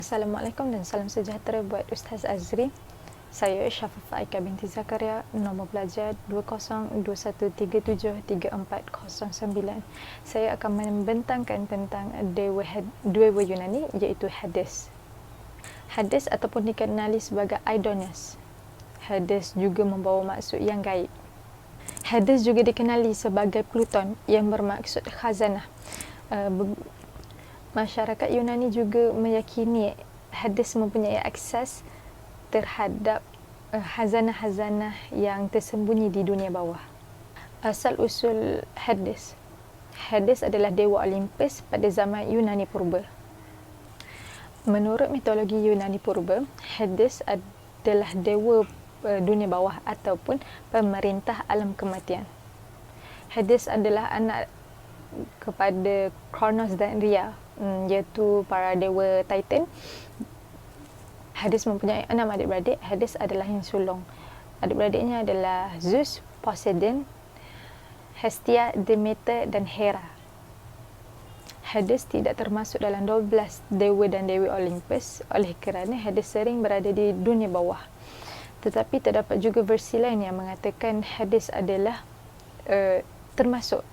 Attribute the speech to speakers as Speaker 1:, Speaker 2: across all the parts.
Speaker 1: Assalamualaikum dan salam sejahtera buat Ustaz Azri. Saya Syafifah Aika binti Zakaria, nombor pelajar 2021373409. Saya akan membentangkan tentang dewa Yunani iaitu Hades. Hades ataupun dikenali sebagai Adonis. Hades juga membawa maksud yang gaib. Hades juga dikenali sebagai Pluton yang bermaksud khazanah. Masyarakat Yunani juga meyakini Hades mempunyai akses terhadap khazanah-khazanah yang tersembunyi di dunia bawah. Asal usul Hades. Hades adalah dewa Olympus pada zaman Yunani purba. Menurut mitologi Yunani purba, Hades adalah dewa dunia bawah ataupun pemerintah alam kematian. Hades adalah anak kepada Kronos dan Rhea, iaitu para dewa Titan. Hades mempunyai 6 adik-beradik. Hades adalah yang sulung. Adik-beradiknya adalah Zeus, Poseidon, Hestia, Demeter dan Hera. Hades tidak termasuk dalam 12 dewa dan dewi Olympus oleh kerana Hades sering berada di dunia bawah. Tetapi terdapat juga versi lain yang mengatakan Hades adalah termasuk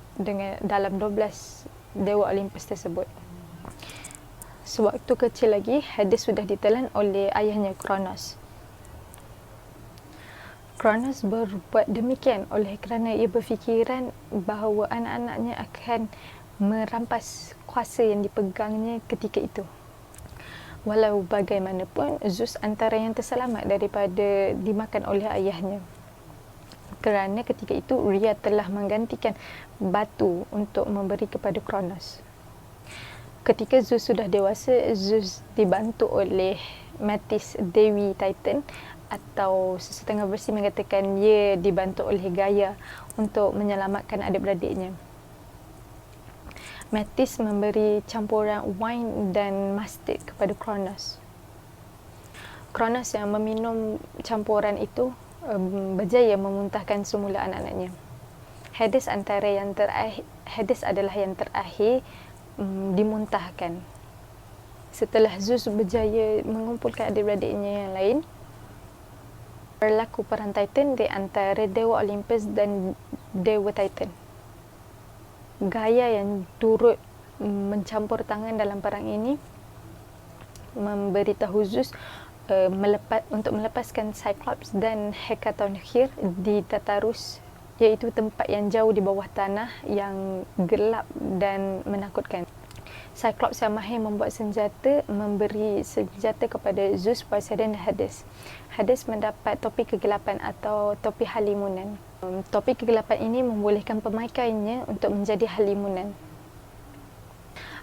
Speaker 1: dalam 12 dewa Olympus tersebut. Sewaktu kecil lagi, Hades sudah ditelan oleh ayahnya Kronos. Kronos berbuat demikian oleh kerana ia berfikiran bahawa anak-anaknya akan merampas kuasa yang dipegangnya ketika itu. Walau bagaimanapun, Zeus antara yang terselamat daripada dimakan oleh ayahnya. Kerana ketika itu, Rhea telah menggantikan batu untuk memberi kepada Kronos. Ketika Zeus sudah dewasa, Zeus dibantu oleh Metis, Dewi Titan, atau setengah versi mengatakan ia dibantu oleh Gaia untuk menyelamatkan adik-beradiknya. Metis memberi campuran wine dan mastik kepada Kronos. Kronos yang meminum campuran itu berjaya memuntahkan semula anak-anaknya. Hades adalah yang terakhir dimuntahkan. Setelah Zeus berjaya mengumpulkan adik-beradiknya yang lain, berlaku perang Titan di antara dewa Olympus dan dewa Titan. Gaia yang turut mencampur tangan dalam perang ini memberitahu Zeus untuk melepaskan Cyclops dan Hecatoncheir di Tartarus, iaitu tempat yang jauh di bawah tanah yang gelap dan menakutkan. Cyclops yang mahir membuat senjata memberi senjata kepada Zeus, Poseidon dan Hades. Hades mendapat topi kegelapan atau topi halimunan. Topi kegelapan ini membolehkan pemakaiannya untuk menjadi halimunan.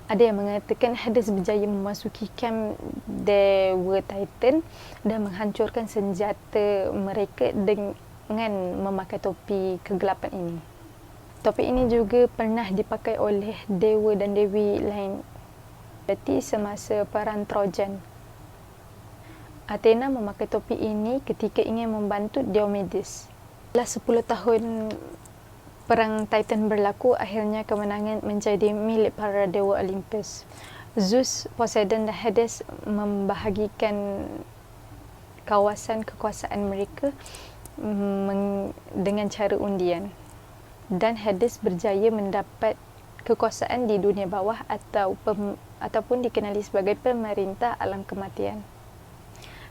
Speaker 1: Ada yang mengatakan Hades berjaya memasuki kamp dewa Titan dan menghancurkan senjata mereka dengan memakai topi kegelapan ini. Topi ini juga pernah dipakai oleh dewa dan dewi lain, berarti semasa perang Trojan. Athena memakai topi ini ketika ingin membantu Diomedes. Setelah 10 tahun perang Titan berlaku, akhirnya kemenangan menjadi milik para dewa Olympus. Zeus, Poseidon dan Hades membahagikan kawasan kekuasaan mereka dengan cara undian. Dan Hades berjaya mendapat kekuasaan di dunia bawah ataupun dikenali sebagai pemerintah alam kematian.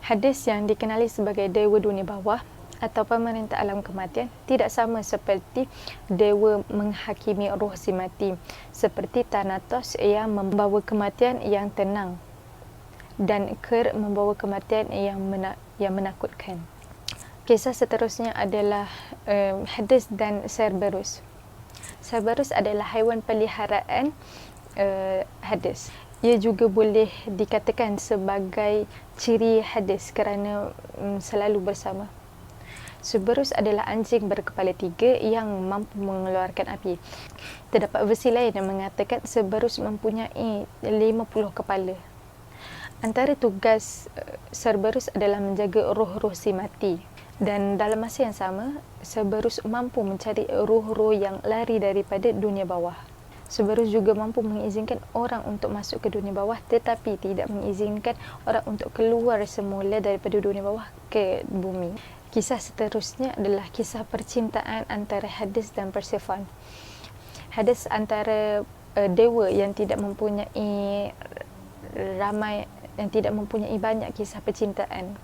Speaker 1: Hades yang dikenali sebagai dewa dunia bawah atau pemerintah alam kematian tidak sama seperti dewa menghakimi roh si mati, seperti Thanatos yang membawa kematian yang tenang dan Ker membawa kematian yang menakutkan. Kisah seterusnya adalah Hades dan Cerberus. Cerberus adalah haiwan peliharaan Hades. Ia juga boleh dikatakan sebagai ciri Hades kerana selalu bersama. Cerberus adalah anjing berkepala 3 yang mampu mengeluarkan api. Terdapat versi lain yang mengatakan Cerberus mempunyai 50 kepala. Antara tugas Cerberus adalah menjaga roh-roh si mati. Dan dalam masa yang sama, Cerberus mampu mencari roh-roh yang lari daripada dunia bawah. Severus juga mampu mengizinkan orang untuk masuk ke dunia bawah, tetapi tidak mengizinkan orang untuk keluar semula daripada dunia bawah ke bumi. Kisah seterusnya adalah kisah percintaan antara Hades dan Persephone. Hades antara dewa yang tidak mempunyai banyak kisah percintaan.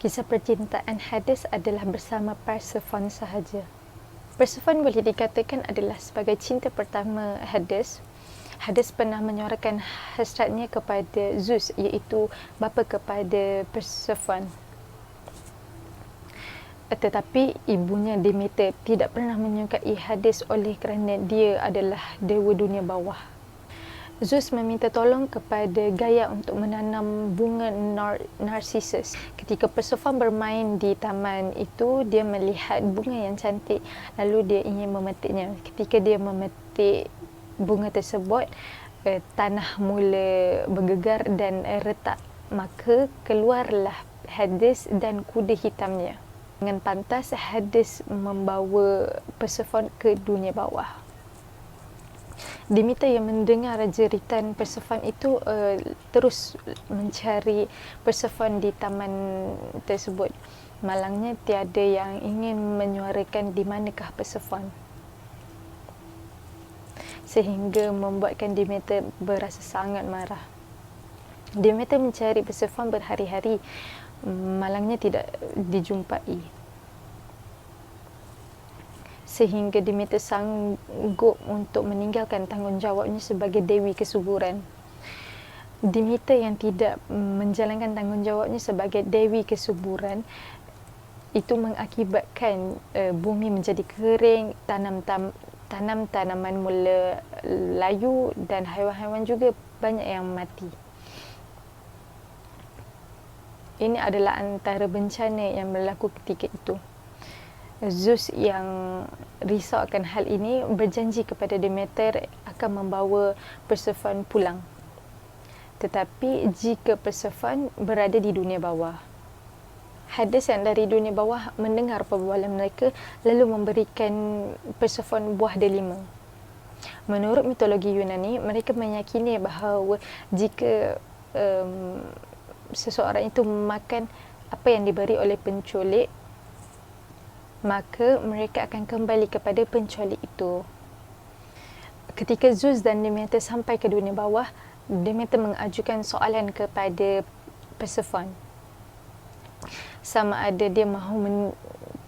Speaker 1: Kisah percintaan Hades adalah bersama Persephone sahaja. Persephone boleh dikatakan adalah sebagai cinta pertama Hades. Hades pernah menyuarakan hasratnya kepada Zeus, iaitu bapa kepada Persephone. Tetapi ibunya Demeter tidak pernah menyukai Hades oleh kerana dia adalah dewa dunia bawah. Zeus meminta tolong kepada Gaia untuk menanam bunga Narcissus. Ketika Persephone bermain di taman itu, dia melihat bunga yang cantik, lalu dia ingin memetiknya. Ketika dia memetik bunga tersebut, tanah mula bergegar dan retak. Maka keluarlah Hades dan kuda hitamnya. Dengan pantas, Hades membawa Persephone ke dunia bawah. Demeter yang mendengar jeritan Persephone itu terus mencari Persephone di taman tersebut. Malangnya tiada yang ingin menyuarakan di manakah Persephone, sehingga membuatkan Demeter berasa sangat marah. Demeter mencari Persephone berhari-hari, malangnya tidak dijumpai. Sehingga Demeter sanggup untuk meninggalkan tanggungjawabnya sebagai Dewi Kesuburan. Demeter yang tidak menjalankan tanggungjawabnya sebagai Dewi Kesuburan itu mengakibatkan bumi menjadi kering, tanaman mula layu dan haiwan-haiwan juga banyak yang mati. Ini adalah antara bencana yang berlaku ketika itu. Zeus yang risau akan hal ini berjanji kepada Demeter akan membawa Persephone pulang. Tetapi jika Persephone berada di dunia bawah, Hades yang dari dunia bawah mendengar perbualan mereka lalu memberikan Persephone buah delima. Menurut mitologi Yunani, mereka meyakini bahawa jika seseorang itu makan apa yang diberi oleh penculik, maka mereka akan kembali kepada penculik itu. Ketika Zeus dan Demeter sampai ke dunia bawah, Demeter mengajukan soalan kepada Persephone, sama ada dia mahu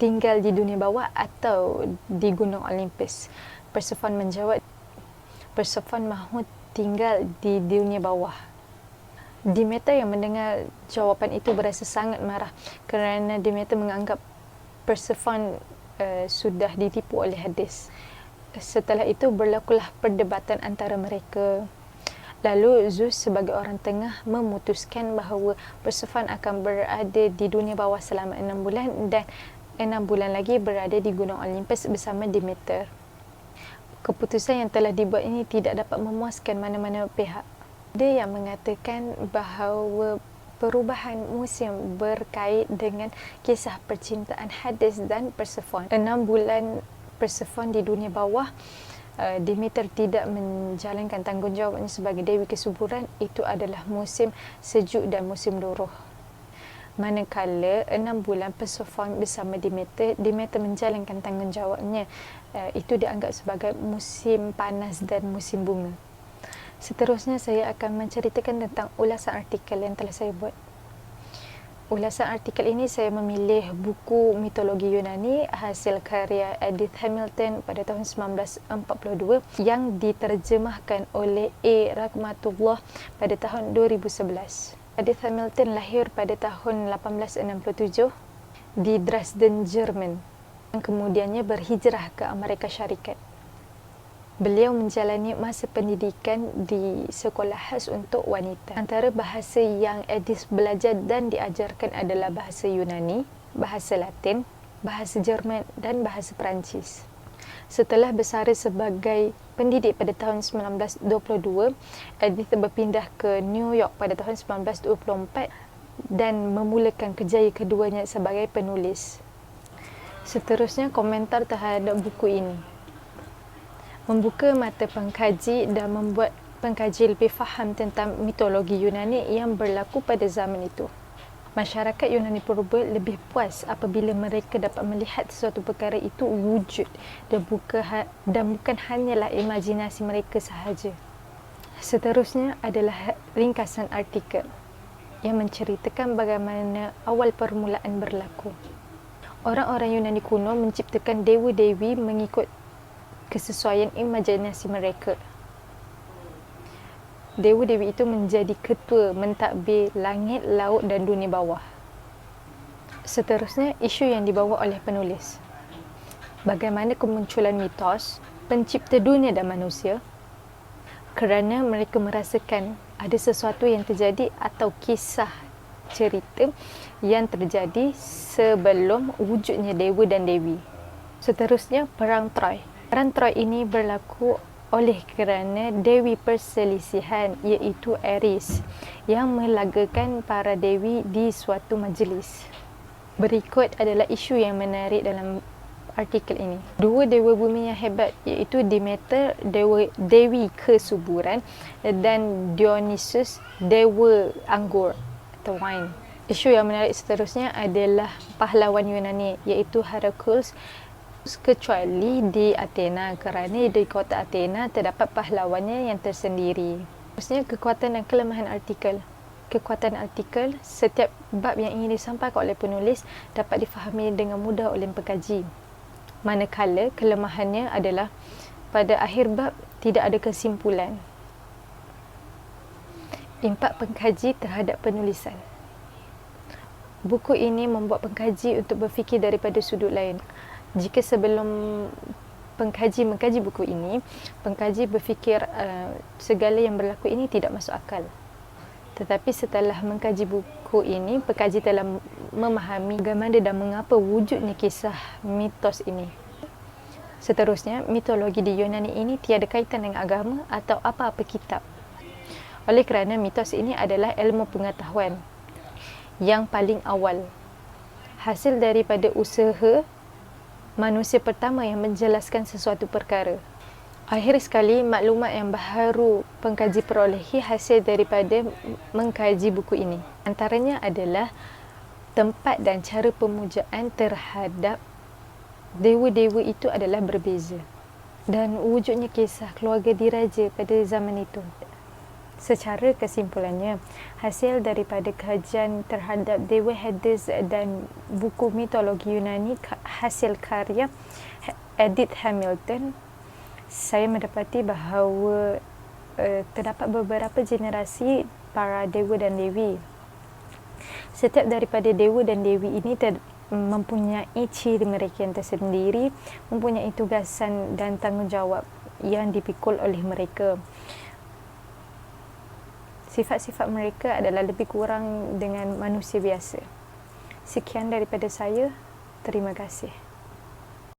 Speaker 1: tinggal di dunia bawah atau di Gunung Olympus. Persephone menjawab, Persephone mahu tinggal di dunia bawah. Demeter yang mendengar jawapan itu berasa sangat marah kerana Demeter menganggap Persephone sudah ditipu oleh Hades. Setelah itu berlakulah perdebatan antara mereka. Lalu Zeus sebagai orang tengah memutuskan bahawa Persephone akan berada di dunia bawah selama 6 bulan dan 6 bulan lagi berada di Gunung Olympus bersama Demeter. Keputusan yang telah dibuat ini tidak dapat memuaskan mana-mana pihak. Ada yang mengatakan bahawa perubahan musim berkait dengan kisah percintaan Hades dan Persephone. 6 bulan Persephone di dunia bawah, Demeter tidak menjalankan tanggungjawabnya sebagai Dewi Kesuburan. Itu adalah musim sejuk dan musim luruh. Manakala 6 bulan Persephone bersama Demeter menjalankan tanggungjawabnya, itu dianggap sebagai musim panas dan musim bunga. Seterusnya saya akan menceritakan tentang ulasan artikel yang telah saya buat. Ulasan artikel ini saya memilih buku mitologi Yunani hasil karya Edith Hamilton pada tahun 1942 yang diterjemahkan oleh A. Rahmatullah pada tahun 2011. Edith Hamilton lahir pada tahun 1867 di Dresden, Jerman, dan kemudiannya berhijrah ke Amerika Syarikat. Beliau menjalani masa pendidikan di sekolah khas untuk wanita. Antara bahasa yang Edith belajar dan diajarkan adalah bahasa Yunani, bahasa Latin, bahasa Jerman dan bahasa Perancis. Setelah bersara sebagai pendidik pada tahun 1922, Edith berpindah ke New York pada tahun 1924 dan memulakan kerjaya keduanya sebagai penulis. Seterusnya komentar terhadap buku ini. membuka mata pengkaji dan membuat pengkaji lebih faham tentang mitologi Yunani yang berlaku pada zaman itu. Masyarakat Yunani purba lebih puas apabila mereka dapat melihat sesuatu perkara itu wujud dan bukan hanyalah imajinasi mereka sahaja. Seterusnya adalah ringkasan artikel yang menceritakan bagaimana awal permulaan berlaku. Orang-orang Yunani kuno menciptakan dewa-dewi mengikut kesesuaian imajinasi mereka. Dewa-dewi itu menjadi ketua mentadbir langit, laut dan dunia bawah. Seterusnya, isu yang dibawa oleh penulis. Bagaimana kemunculan mitos pencipta dunia dan manusia kerana mereka merasakan ada sesuatu yang terjadi atau kisah cerita yang terjadi sebelum wujudnya dewa dan dewi. Seterusnya, Perang Troy. Perang Troy ini berlaku oleh kerana dewi perselisihan iaitu Ares yang melagakan para dewi di suatu majlis. Berikut adalah isu yang menarik dalam artikel ini. Dua dewa bumi yang hebat iaitu Demeter, dewi kesuburan, dan Dionysus, dewa anggur atau wine. Isu yang menarik seterusnya adalah pahlawan Yunani iaitu Hercules, kecuali di Athena kerana di kota Athena terdapat pahlawannya yang tersendiri. Terusnya, kekuatan dan kelemahan artikel. Kekuatan artikel, setiap bab yang ingin disampaikan oleh penulis dapat difahami dengan mudah oleh pengkaji. Manakala kelemahannya adalah pada akhir bab tidak ada kesimpulan. Impak pengkaji terhadap penulisan. Buku ini membuat pengkaji untuk berfikir daripada sudut lain. Jika sebelum mengkaji buku ini, pengkaji berfikir segala yang berlaku ini tidak masuk akal. Tetapi setelah mengkaji buku ini, pengkaji telah memahami bagaimana dan mengapa wujudnya kisah mitos ini. Seterusnya, mitologi di Yunani ini tiada kaitan dengan agama atau apa-apa kitab. Oleh kerana mitos ini adalah ilmu pengetahuan yang paling awal, hasil daripada usaha manusia pertama yang menjelaskan sesuatu perkara. Akhir sekali, maklumat yang baharu pengkaji perolehi hasil daripada mengkaji buku ini. Antaranya adalah tempat dan cara pemujaan terhadap dewa-dewa itu adalah berbeza. Dan wujudnya kisah keluarga diraja pada zaman itu. Secara kesimpulannya, hasil daripada kajian terhadap Dewa Hades dan buku mitologi Yunani hasil karya Edith Hamilton, saya mendapati bahawa terdapat beberapa generasi para dewa dan dewi. Setiap daripada dewa dan dewi ini mempunyai ciri mereka yang tersendiri, mempunyai tugasan dan tanggungjawab yang dipikul oleh mereka. Sifat-sifat mereka adalah lebih kurang dengan manusia biasa. Sekian daripada saya. Terima kasih.